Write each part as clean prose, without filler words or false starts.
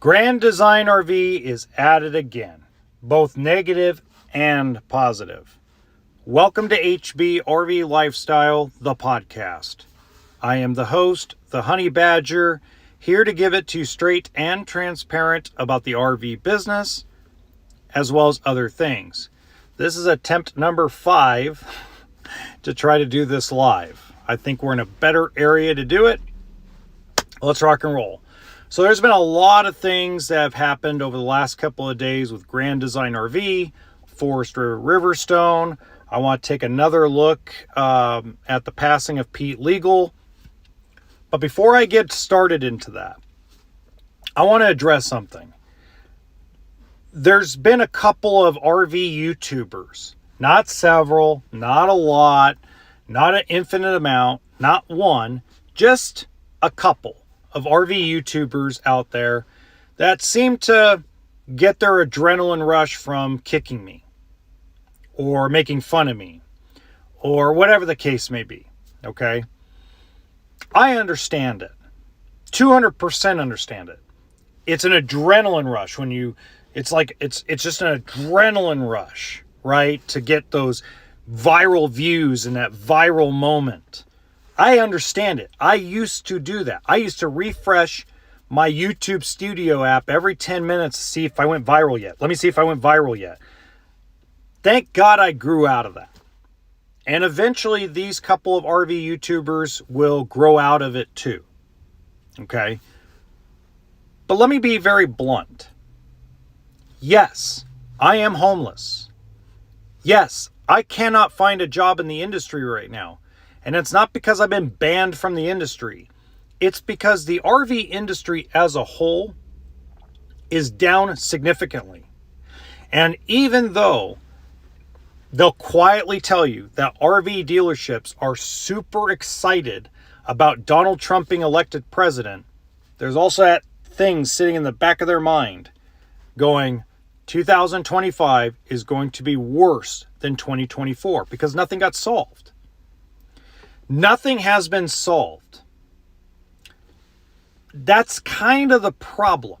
Grand Design RV is at it again, both negative and positive. Welcome to HB RV Lifestyle, the podcast. I am the host, the Honey Badger, here to give it to you straight and transparent about the RV business, as well as other things. This is attempt number 5 to try to do this live. I think we're in a better area to do it. Let's rock and roll. So there's been a lot of things that have happened over the last couple of days with Grand Design RV, Forest River Riverstone. I want to take another look at the passing of Pete Legal. But before I get started into that, I want to address something. There's been a couple of RV YouTubers, not several, not a lot, not an infinite amount, not one, just a couple of RV YouTubers out there that seem to get their adrenaline rush from kicking me or making fun of me or whatever the case may be. Okay. I understand it. 200% understand it. It's an adrenaline rush when it's just an adrenaline rush, right? To get those viral views in that viral moment. I understand it. I used to do that. I used to refresh my YouTube Studio app every 10 minutes to see if I went viral yet. Let me see if I went viral yet. Thank God I grew out of that. And eventually these couple of RV YouTubers will grow out of it too. Okay? But let me be very blunt. Yes, I am homeless. Yes, I cannot find a job in the industry right now. And it's not because I've been banned from the industry. It's because the RV industry as a whole is down significantly. And even though they'll quietly tell you that RV dealerships are super excited about Donald Trump being elected president, there's also that thing sitting in the back of their mind going, 2025 is going to be worse than 2024 because nothing got solved. Nothing has been solved. That's kind of the problem,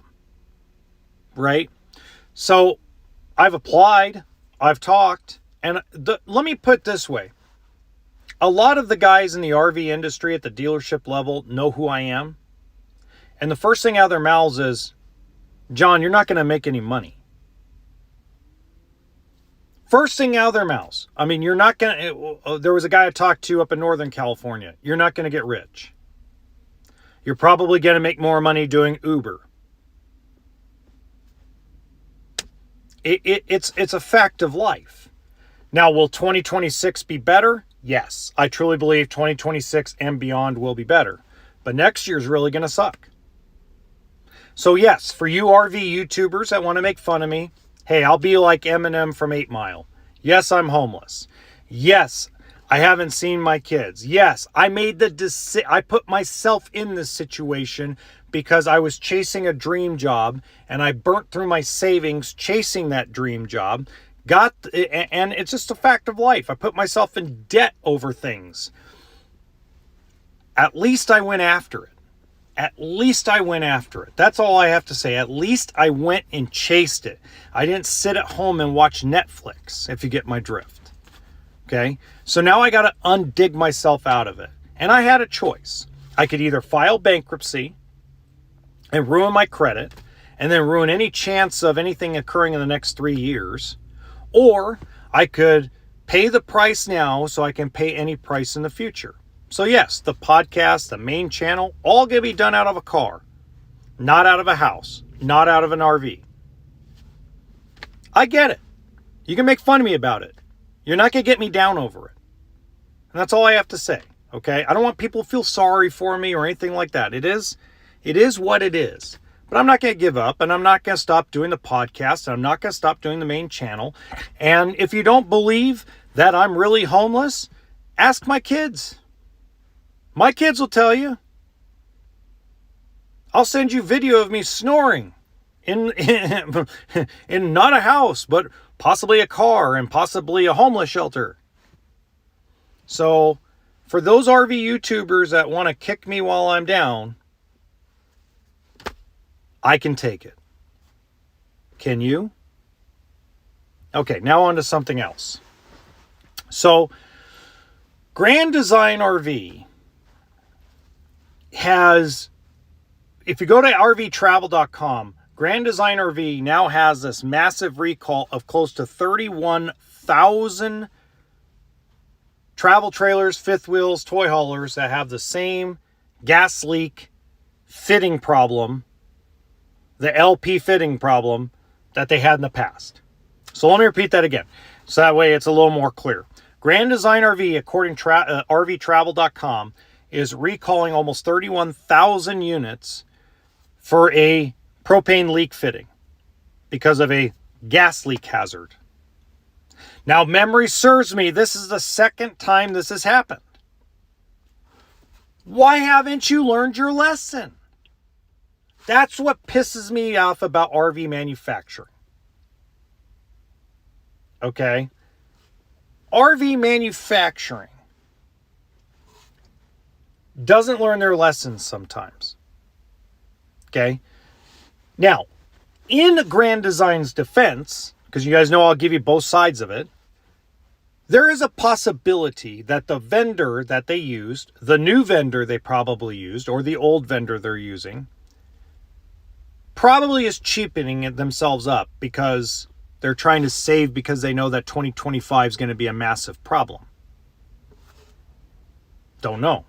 right? So I've applied, I've talked, and let me put it this way. A lot of the guys in the RV industry at the dealership level know who I am. And the first thing out of their mouths is, John, you're not going to make any money. First thing out of their mouths. I mean, you're not going to... There was a guy I talked to up in Northern California. You're not going to get rich. You're probably going to make more money doing Uber. It's a fact of life. Now, will 2026 be better? Yes. I truly believe 2026 and beyond will be better. But next year's really going to suck. So yes, for you RV YouTubers that want to make fun of me, hey, I'll be like Eminem from 8 Mile. Yes, I'm homeless. Yes, I haven't seen my kids. Yes, I made the decision. I put myself in this situation because I was chasing a dream job and I burnt through my savings chasing that dream job. And it's just a fact of life. I put myself in debt over things. At least I went after it. At least I went after it. That's all I have to say. At least I went and chased it. I didn't sit at home and watch Netflix, if you get my drift. Okay? So now I got to undig myself out of it. And I had a choice. I could either file bankruptcy and ruin my credit and then ruin any chance of anything occurring in the next 3 years, or I could pay the price now so I can pay any price in the future. So yes, the podcast, the main channel, all going to be done out of a car, not out of a house, not out of an RV. I get it. You can make fun of me about it. You're not going to get me down over it. And that's all I have to say, okay? I don't want people to feel sorry for me or anything like that. It is what it is. But I'm not going to give up, and I'm not going to stop doing the podcast, and I'm not going to stop doing the main channel. And if you don't believe that I'm really homeless, ask my kids. My kids will tell you. I'll send you video of me snoring in not a house, but possibly a car and possibly a homeless shelter. So for those RV YouTubers that want to kick me while I'm down, I can take it. Can you? Okay, now on to something else. So, Grand Design RV has, if you go to rvtravel.com, Grand Design RV now has this massive recall of close to 31,000 travel trailers, fifth wheels, toy haulers that have the same gas leak fitting problem, the LP fitting problem that they had in the past. So let me repeat that again, so that way it's a little more clear. Grand Design RV, according to rvtravel.com, is recalling almost 31,000 units for a propane leak fitting because of a gas leak hazard. Now, memory serves me, this is the second time this has happened. Why haven't you learned your lesson? That's what pisses me off about RV manufacturing. Okay? RV manufacturing doesn't learn their lessons sometimes. Okay? Now, in Grand Design's defense, because you guys know I'll give you both sides of it, there is a possibility that the vendor that they used, the new vendor they probably used, or the old vendor they're using, probably is cheapening it themselves up because they're trying to save because they know that 2025 is going to be a massive problem. Don't know.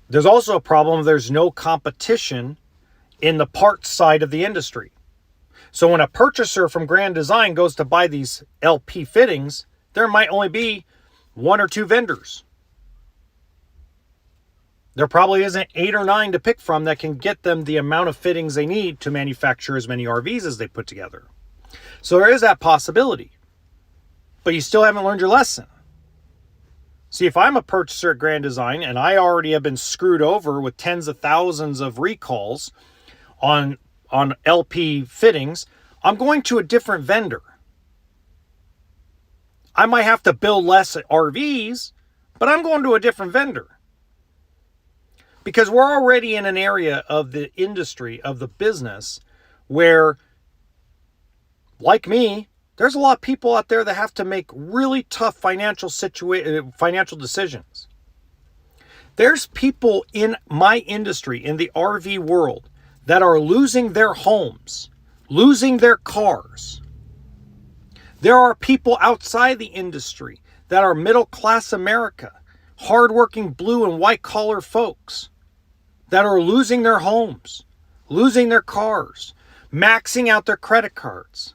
There's also a problem. There's no competition in the parts side of the industry. So when a purchaser from Grand Design goes to buy these LP fittings, there might only be one or two vendors. There probably isn't 8 or 9 to pick from that can get them the amount of fittings they need to manufacture as many RVs as they put together. So there is that possibility. But you still haven't learned your lesson. See, if I'm a purchaser at Grand Design and I already have been screwed over with tens of thousands of recalls on LP fittings, I'm going to a different vendor. I might have to build less RVs, but I'm going to a different vendor. Because we're already in an area of the industry, of the business, where, like me, there's a lot of people out there that have to make really tough financial decisions. There's people in my industry, in the RV world, that are losing their homes, losing their cars. There are people outside the industry that are middle-class America, hardworking blue and white-collar folks that are losing their homes, losing their cars, maxing out their credit cards.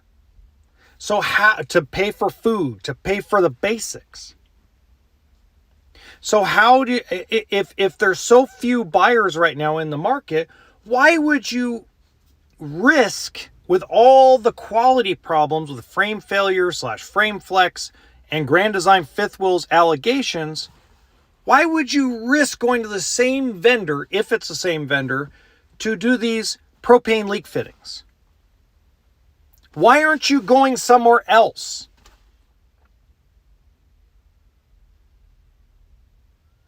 So to pay for food, to pay for the basics. So if there's so few buyers right now in the market, why would you risk, with all the quality problems with frame failure / frame flex and Grand Design fifth wheels allegations, why would you risk going to the same vendor, if it's the same vendor, to do these propane leak fittings? Why aren't you going somewhere else?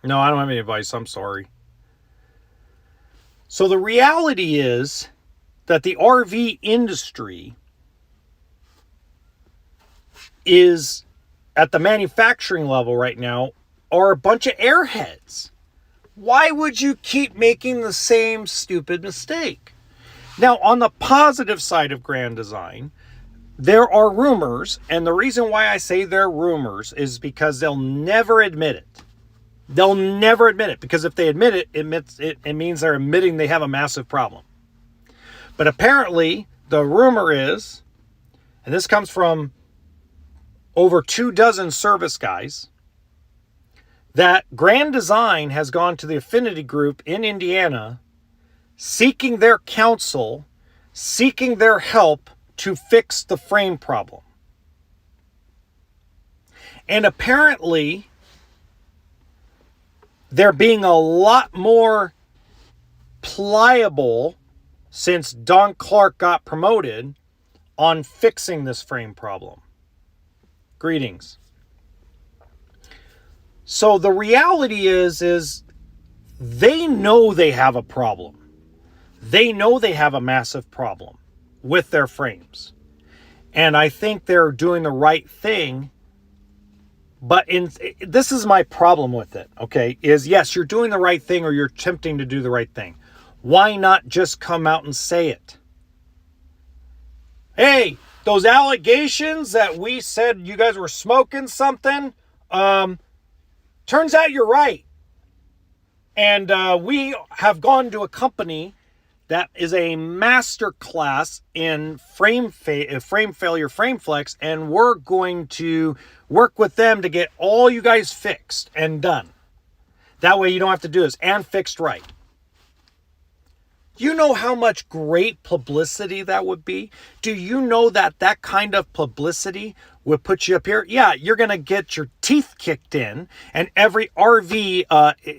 No, I don't have any advice. I'm sorry. So the reality is that the RV industry is, at the manufacturing level right now, are a bunch of airheads. Why would you keep making the same stupid mistake? Now, on the positive side of Grand Design, there are rumors, and the reason why I say they're rumors is because they'll never admit it. They'll never admit it, because if they admit it, it means they're admitting they have a massive problem. But apparently, the rumor is, and this comes from over 24 service guys, that Grand Design has gone to the Affinity Group in Indiana, seeking their counsel, seeking their help to fix the frame problem. And apparently, they're being a lot more pliable since Don Clark got promoted on fixing this frame problem. Greetings. So the reality is they know they have a problem. They know they have a massive problem with their frames. And I think they're doing the right thing. But this is my problem with it, okay, is yes, you're doing the right thing or you're attempting to do the right thing. Why not just come out and say it? Hey, those allegations that we said you guys were smoking something, turns out you're right. And we have gone to a company that is a master class in frame failure, frame flex, and we're going to work with them to get all you guys fixed and done. That way you don't have to do this, and fixed right. You know how much great publicity that would be? Do you know that that kind of publicity would put you up here? Yeah, you're going to get your teeth kicked in, and every RV,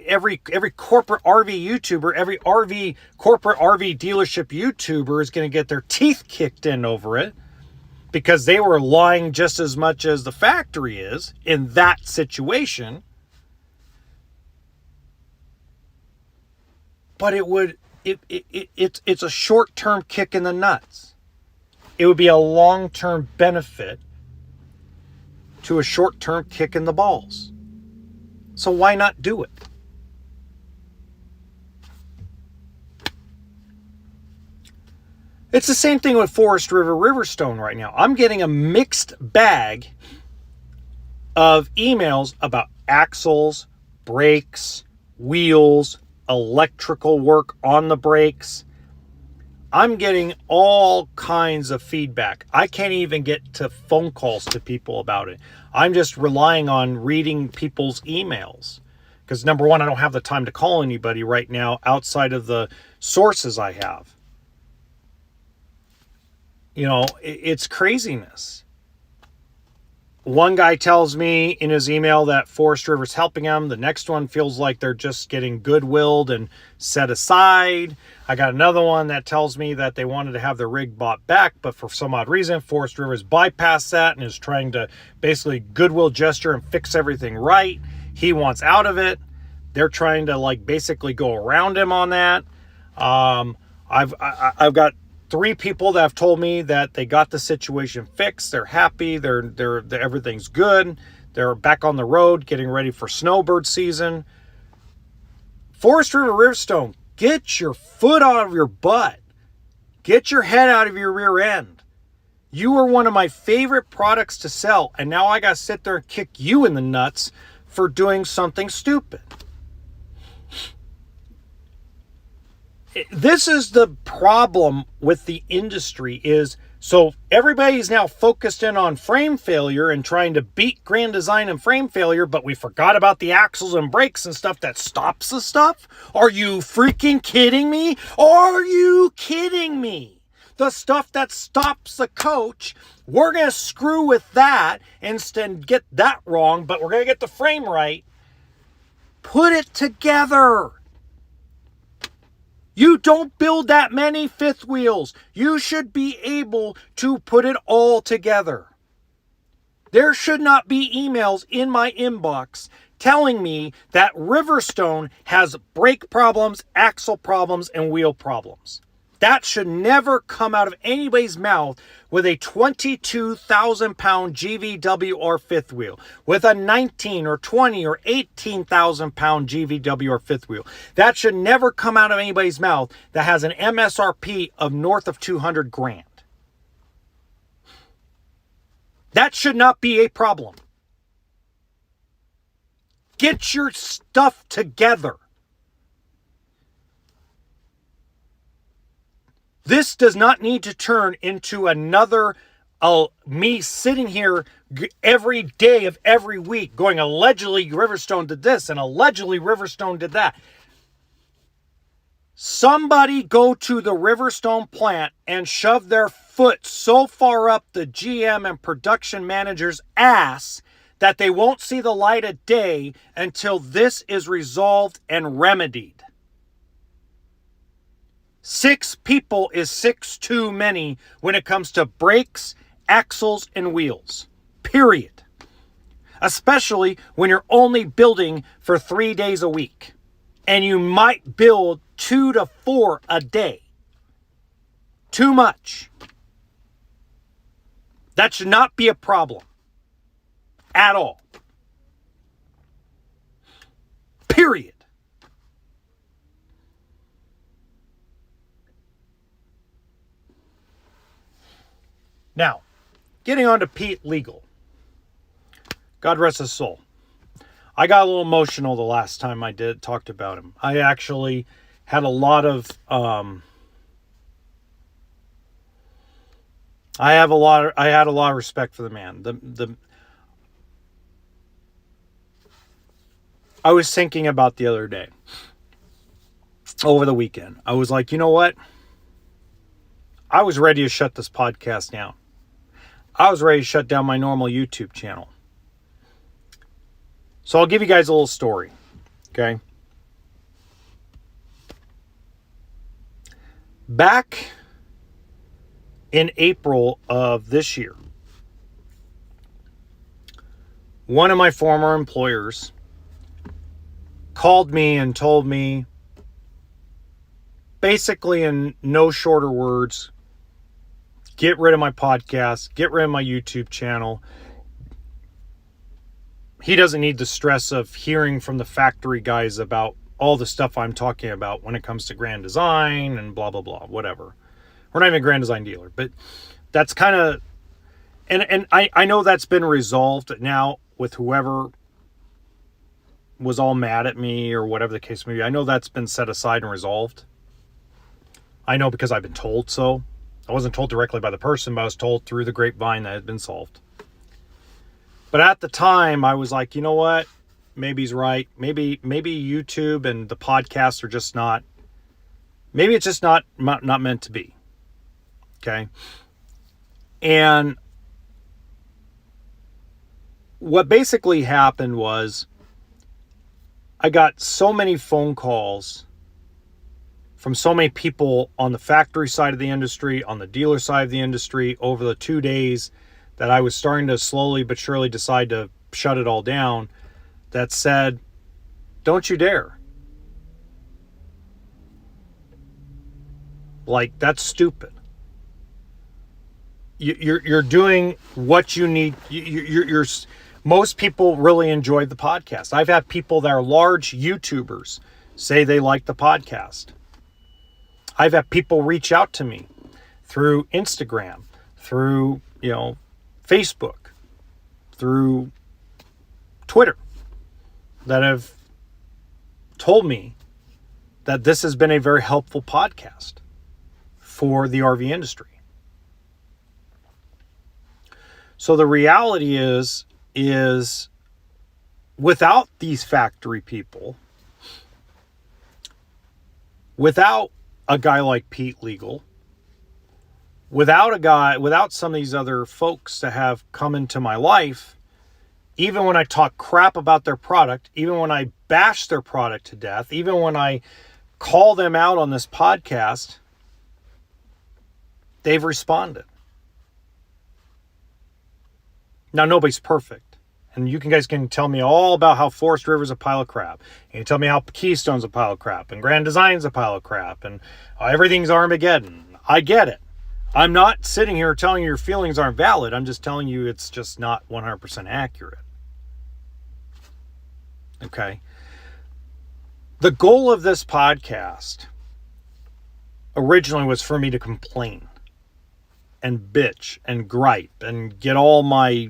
every corporate RV YouTuber, every corporate RV dealership YouTuber is going to get their teeth kicked in over it because they were lying just as much as the factory is in that situation. But it's a short-term kick in the nuts. It would be a long-term benefit to a short-term kick in the balls. So why not do it? It's the same thing with Forest River Riverstone right now. I'm getting a mixed bag of emails about axles, brakes, wheels, electrical work on the brakes. I'm getting all kinds of feedback. I can't even get to phone calls to people about it. I'm just relying on reading people's emails. Because number one, I don't have the time to call anybody right now outside of the sources I have. You know, it's craziness. One guy tells me in his email that Forest River's helping him. The next one feels like they're just getting goodwilled and set aside. I got another one that tells me that they wanted to have the rig bought back, but for some odd reason, Forest River's bypassed that and is trying to basically goodwill gesture and fix everything right. He wants out of it. They're trying to like basically go around him on that. I've got 3 people that have told me that they got the situation fixed. They're happy. They're everything's good. They're back on the road, getting ready for snowbird season. Forest River Riverstone, get your foot out of your butt. Get your head out of your rear end. You were one of my favorite products to sell, and now I got to sit there and kick you in the nuts for doing something stupid. This is the problem with the industry is, so everybody's now focused in on frame failure and trying to beat Grand Design and frame failure, but we forgot about the axles and brakes and stuff that stops the stuff? Are you freaking kidding me? Are you kidding me? The stuff that stops the coach, we're going to screw with that and get that wrong, but we're going to get the frame right. Put it together. You don't build that many fifth wheels. You should be able to put it all together. There should not be emails in my inbox telling me that Riverstone has brake problems, axle problems, and wheel problems. That should never come out of anybody's mouth with a 22,000-pound GVWR fifth wheel, with a 19 or 20 or 18,000-pound GVWR fifth wheel. That should never come out of anybody's mouth that has an MSRP of north of 200 grand. That should not be a problem. Get your stuff together. This does not need to turn into another me sitting here every day of every week going, allegedly Riverstone did this and allegedly Riverstone did that. Somebody go to the Riverstone plant and shove their foot so far up the GM and production manager's ass that they won't see the light of day until this is resolved and remedied. 6 people is 6 too many when it comes to brakes, axles, and wheels. Period. Especially when you're only building for 3 days a week. And you might build 2 to 4 a day. too much. That should not be a problem at all. Period. Now, getting on to Pete Legal. God rest his soul. I got a little emotional the last time I talked about him. I actually had a lot of I had a lot of respect for the man. I was thinking about the other day, over the weekend. I was like, you know what? I was ready to shut this podcast down. I was ready to shut down my normal YouTube channel. So I'll give you guys a little story, okay? Back in April of this year, one of my former employers called me and told me, basically in no shorter words, get rid of my podcast, get rid of my YouTube channel. He doesn't need the stress of hearing from the factory guys about all the stuff I'm talking about when it comes to Grand Design and blah, blah, blah, whatever. We're not even a Grand Design dealer, but that's kind of, and I know that's been resolved now with whoever was all mad at me or whatever the case may be. I know that's been set aside and resolved. I know because I've been told so. I wasn't told directly by the person, but I was told through the grapevine that it had been solved. But at the time, I was like, you know what? Maybe he's right. Maybe YouTube and the podcasts are just not, maybe it's just not meant to be. Okay? And what basically happened was I got so many phone calls from so many people on the factory side of the industry, on the dealer side of the industry over the 2 days that I was starting to slowly but surely decide to shut it all down, that said, don't you dare. Like, that's stupid. You're doing what you need. You're most people really enjoyed the podcast. I've had people that are large YouTubers say they like the podcast. I've had people reach out to me through Instagram, through, Facebook, through Twitter, that have told me that this has been a very helpful podcast for the RV industry. So the reality is without these factory people, without a guy like Pete Legal, without some of these other folks that have come into my life, even when I talk crap about their product, even when I bash their product to death, even when I call them out on this podcast, they've responded. Now, nobody's perfect. And you guys can tell me all about how Forest River's a pile of crap. And you tell me how Keystone's a pile of crap. And Grand Design's a pile of crap. And everything's Armageddon. I get it. I'm not sitting here telling you your feelings aren't valid. I'm just telling you it's just not 100% accurate. Okay? The goal of this podcast originally was for me to complain and bitch and gripe and get all my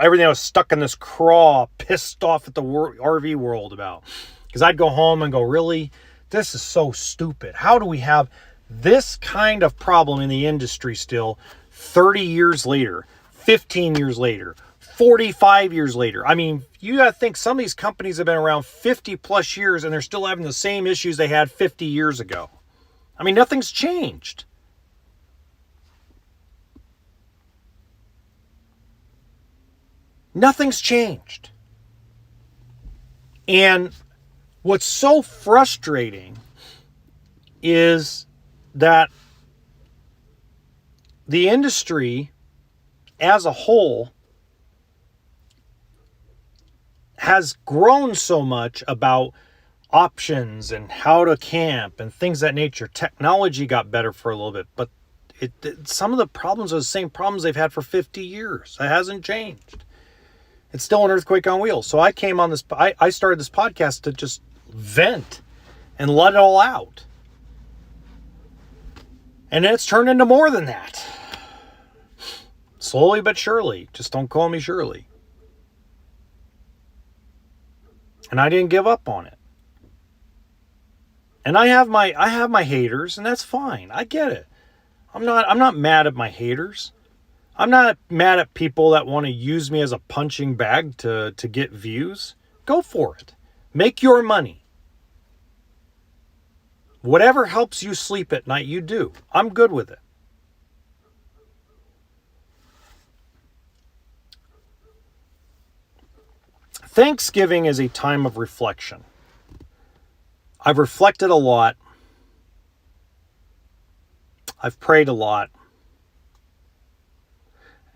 everything I was stuck in this craw, pissed off at the RV world about. Because I'd go home and go, really? This is so stupid. How do we have this kind of problem in the industry still 30 years later, 15 years later, 45 years later? I mean, you got to think some of these companies have been around 50 plus years and they're still having the same issues they had 50 years ago. I mean, nothing's changed. Nothing's changed. And what's so frustrating is that the industry as a whole has grown so much about options and how to camp and things of that nature. Technology got better for a little bit, but some of the problems are the same problems they've had for 50 years. It hasn't changed. It's still an earthquake on wheels. So I came on this, I started this podcast to just vent and let it all out. And it's turned into more than that. Slowly but surely. Just don't call me Shirley. And I didn't give up on it. And I have my haters, and that's fine. I get it. I'm not mad at my haters. I'm not mad at people that want to use me as a punching bag to get views. Go for it. Make your money. Whatever helps you sleep at night, you do. I'm good with it. Thanksgiving is a time of reflection. I've reflected a lot. I've prayed a lot.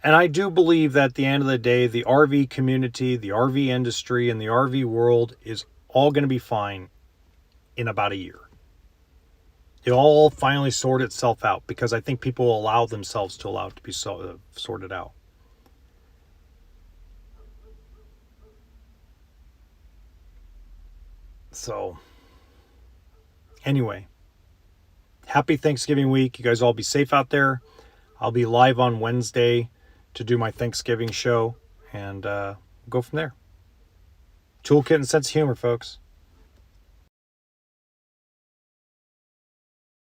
And I do believe that at the end of the day, the RV community, the RV industry, and the RV world is all going to be fine in about a year. It'll all finally sort itself out because I think people will allow themselves to allow it to be sorted out. So, anyway, happy Thanksgiving week. You guys all be safe out there. I'll be live on Wednesday to do my Thanksgiving show and go from there. Toolkit and sense of humor, folks.